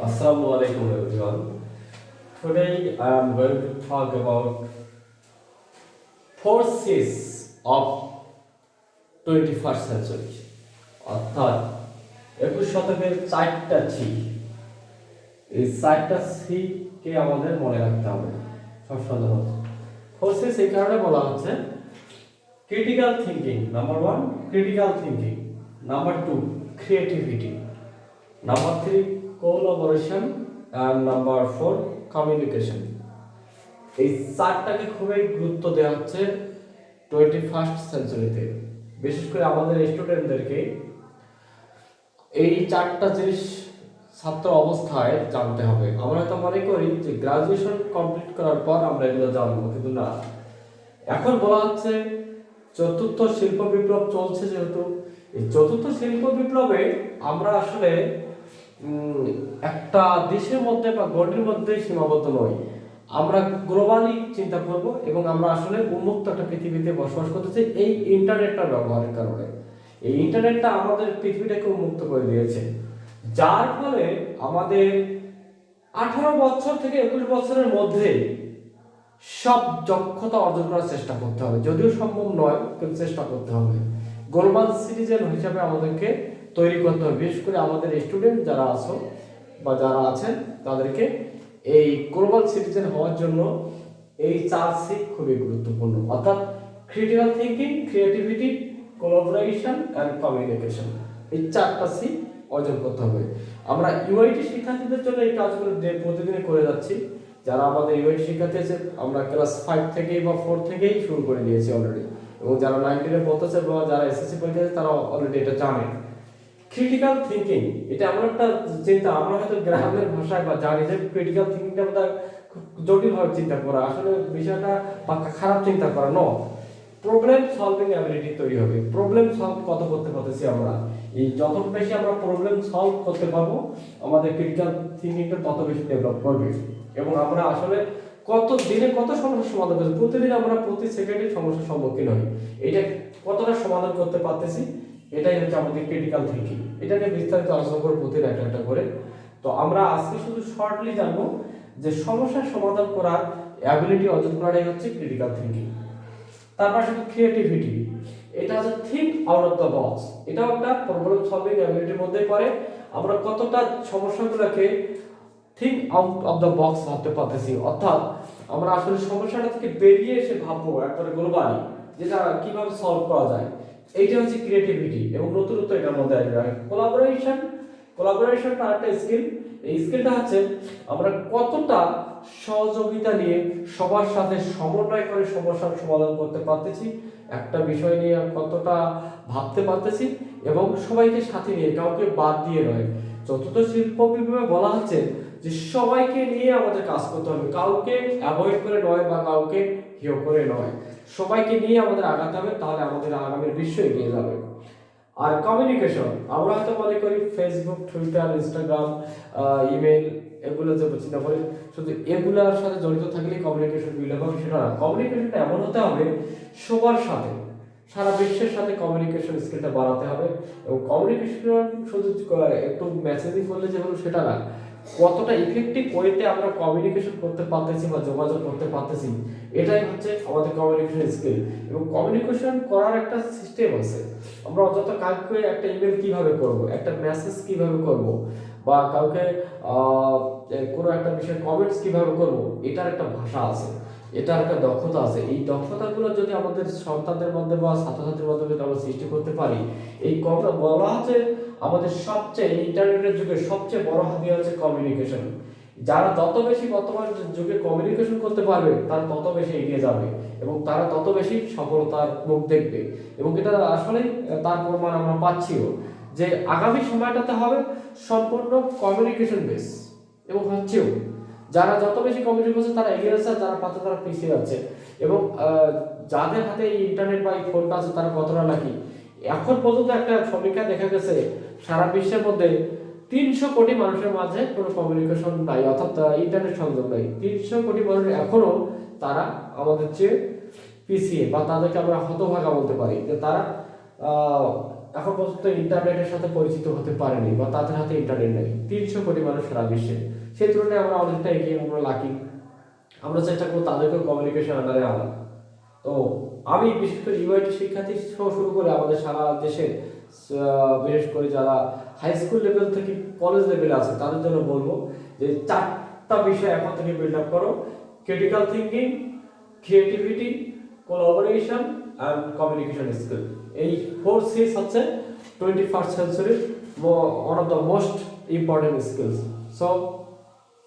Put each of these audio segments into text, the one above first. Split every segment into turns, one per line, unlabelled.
Assalamu alaikum everyone. Today I am going to talk about forces of 21st century. অর্থাৎ 21 শতকের চারটা C. এই চারটা সি কে আমাদের মনে রাখতে হবে সবসময়। ফোর্সেস এই কারণে বলা হচ্ছে critical thinking, number 1 critical thinking, number 2 creativity, number 3 collaboration, and number 4 communication. এই চারটাকে খুবই গুরুত্ব দেওয়া হচ্ছে 21st সেঞ্চুরিতে, বিশেষ করে আমাদের স্টুডেন্টদেরকে এই চারটা জিনিস ছাত্র অবস্থায় জানতে হবে। আমরা হয়তো মনে করি যে গ্রাজুয়েশন কমপ্লিট করার পর আমরা এগুলো জানবো, কিন্তু না। এখন বলা হচ্ছে চতুর্থ শিল্প বিপ্লব চলছে, যেহেতু এই চতুর্থ শিল্প বিপ্লবে আমরা আসলে একটা দেশের মধ্যে বা গণ্ডির মধ্যে সীমাবদ্ধ নই। আমরা গ্লোবালি চিন্তা করব এবং আমরা আসলে উন্মুক্ত একটা পৃথিবীতে বসবাস করতেছি এই ইন্টারনেটটা ব্যবহারের কারণে। এই ইন্টারনেটটা আমাদের পৃথিবীটাকে উন্মুক্ত করে দিয়েছে, যার ফলে আমাদের 18 বছর থেকে 21 বছরের মধ্যে সব দক্ষতা অর্জন করার চেষ্টা করতে হবে। যদিও সম্ভব নয়, কিন্তু চেষ্টা করতে হবে। গ্লোবাল সিটিজেন হিসাবে আমাদেরকে তৈরি করতে হবে। বিশেষ করে আমাদের স্টুডেন্ট যারা আছো বা যারা আছেন তাদেরকে এই গ্লোবাল সিটিজেন হওয়ার জন্য এই 4 সি খুবই গুরুত্বপূর্ণ, অর্থাৎ critical thinking, creativity, collaboration and communication. এই 4টা সি অর্জন করতে হবে। আমরা ইউআইটি শিক্ষার্থীদের জন্য এই কাজগুলো প্রতিদিন করে যাচ্ছি। যারা আমাদের ইউআইটি শিক্ষার্থী আছে, আমরা ক্লাস 5 থেকেই বা 4 থেকেই শুরু করে দিয়েছি অলরেডি, এবং যারা 9 10 পড়তেছে বা যারা এসএসসি পরীক্ষা দিচ্ছে তারা অলরেডি এটা জানে। ক্রিটিক্যাল থিঙ্কিং এটা এমন একটা চিন্তা, আমরা হয়তো গ্রামের ভাষায় বা জানি যে ক্রিটিক্যাল থিঙ্কিংটা আমাদের খুব জটিলভাবে চিন্তা করা, আসলে বিষয়টা বা খারাপ চিন্তা করা ন। প্রবলেম সলভিং অ্যাবিলিটি তৈরি হবে। প্রবলেম সলভ কত করতে পারতেছি আমরা, এই যত বেশি আমরা প্রবলেম সলভ করতে পারবো আমাদের ক্রিটিক্যাল থিঙ্কিংটা তত বেশি ডেভেলপ করবে। এবং আমরা আসলে কত দিনে কত সমস্যার সমাধান করছি, প্রতিদিন আমরা প্রতি সেকেন্ডে সমস্যার সম্মুখীন হই, এটা কতটা সমাধান করতে পারতেছি, এটাই হচ্ছে আমাদের ক্রিটিক্যাল থিঙ্কিং। এটা নিয়ে বিস্তারিত আলোচনা করব প্রতিদিন একটা একটা করে। তো আমরা আজকে শুধু শর্টলি জানবো যে সমস্যার সমাধান করার অ্যাবিলিটি অর্জন করাটাই হচ্ছে ক্রিটিক্যাল থিঙ্কিং। তার পাশে ক্রিয়েটিভিটি, এটা হচ্ছে think out of the box. এটাও একটা প্রবলেম সলভিং অ্যাবিলিটির মধ্যে পড়ে। আমরা কতটা সমস্যাগুলোকে think out of the box ভাবতে পারতেছি, অর্থাৎ আমরা আসলে সমস্যাটা থেকে বেরিয়ে এসে ভাববো একবারে গ্লোবালি যেটা কিভাবে সলভ করা যায়। এইটা হচ্ছে ক্রিয়েটিভিটি এবং নতুনত্ব এটার মধ্যে আসবে। কোলাবোরেশন, কোলাবোরেশনটা একটা স্কিল। এই স্কিলটা হচ্ছে আমরা কতটা সহযোগিতা নিয়ে সবার সাথে সমন্বয় করে সমস্যার সমাধান করতে পারতেছি, একটা বিষয় নিয়ে কতটা ভাবতে পারতেছি এবং সবাইকে সাথে নিয়ে, কাউকে বাদ দিয়ে নয়। চতুর্থ শিল্প বিপ্লবে বলা হচ্ছে যে সবাইকে নিয়ে আমাদের কাজ করতে হবে, কাউকে অ্যাভয়েড করে নয় বা কাউকে হেয় করে নয়, সবাইকে নিয়ে আমাদের আগাতে হবে, তাহলে আমাদের আগামীর বিশ্ব এগিয়ে যাবে। আর কমিউনিকেশন, আমরা হয়তো মনে করি ফেসবুক, টুইটার, ইনস্টাগ্রাম, ইমেল, এগুলো যে চিন্তা করি শুধু এগুলোর সাথে জড়িত থাকলেই কমিউনিকেশন বিল্ড হবে, সেটা না। কমিউনিকেশনটা এমন হতে হবে সবার সাথে, সারা বিশ্বের সাথে কমিউনিকেশন স্কিলটা বাড়াতে হবে। এবং কমিউনিকেশন শুধু একটু মেসেজিং করলে যে হলো সেটা না, কতটা ইফেক্টিভ ওয়েতে আমরা কমিউনিকেশন করতে পারতেছি বা যোগাযোগ করতে পারতেছি, এটাই হচ্ছে আমাদের কমিউনিকেশন স্কিল। এবং কমিউনিকেশন করার একটা সিস্টেম আছে। আমরা অযথা কাউকে একটা ইমেল কিভাবে করব, একটা মেসেজ কিভাবে করব, বা কাউকে কোনো একটা বিষয়ে কমেন্টস কিভাবে করব, এটার একটা ভাষা আছে, এটার একটা দক্ষতা আছে। এই দক্ষতাগুলো যদি আমাদের সন্তানদের মধ্যে বা ছাত্রছাত্রীর মধ্যে যদি আমরা সৃষ্টি করতে পারি, এই বলা হচ্ছে আমাদের সবচেয়ে ইন্টারনেটের যুগে সবচেয়ে বড় হাতিয়ার হচ্ছে কমিউনিকেশন। যারা তত বেশি বর্তমান যুগে কমিউনিকেশন করতে পারবে তারা তত বেশি এগিয়ে যাবে এবং তারা তত বেশি সফলতার মুখ দেখবে। এবং এটা আসলে তার প্রমাণ আমরা পাচ্ছিও যে আগামী সময়টাতে হবে সম্পূর্ণ কমিউনিকেশন বেস, এবং হচ্ছেও। যারা যত বেশি কমিউনিকেশন করছে তারা এগিয়ে যাচ্ছে, যারা পাচ্ছে তারা পিছিয়ে যাচ্ছে। এবং যাদের হাতে এই ইন্টারনেট বা এই ফোনটা আছে তারা কতটা নাকি, এখন পর্যন্ত একটা সমীক্ষা দেখা গেছে সারা বিশ্বের মধ্যে 300 কোটি মানুষের মাঝে কোনো কমিউনিকেশন নাই, অর্থাৎ ইন্টারনেট সংযোগ নাই। 300 কোটি মানুষ এখনো তারা আমাদের চেয়ে পিছিয়ে, বা তাদেরকে আমরা হতভাগা বলতে পারি যে তারা এখন পর্যন্ত ইন্টারনেটের সাথে পরিচিত হতে পারেনি বা তাদের হাতে ইন্টারনেট নেই। 300 কোটি মানুষ সারা বিশ্বে, সেই তুলনায় আমরা অনেকটা এগিয়ে, আমরা লাকি। আমরা চেষ্টা করবো তাদেরকেও কমিউনিকেশন আন্ডারে আনা। তো আমি বিশেষ করে ইউআইটি শিক্ষার্থী সহ শুরু করে আমাদের সারা দেশে বিশেষ করে যারা হাই স্কুল লেভেল থেকে কলেজ লেভেলে আছে তাদের জন্য বলবো যে 4টা বিষয় এখন থেকে বিল্ড আপ করো: critical thinking, creativity, collaboration and communication skill. এই 4 C's হচ্ছে 21st সেঞ্চুরির one of the most important skills. So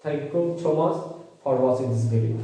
thank you so much for watching this video.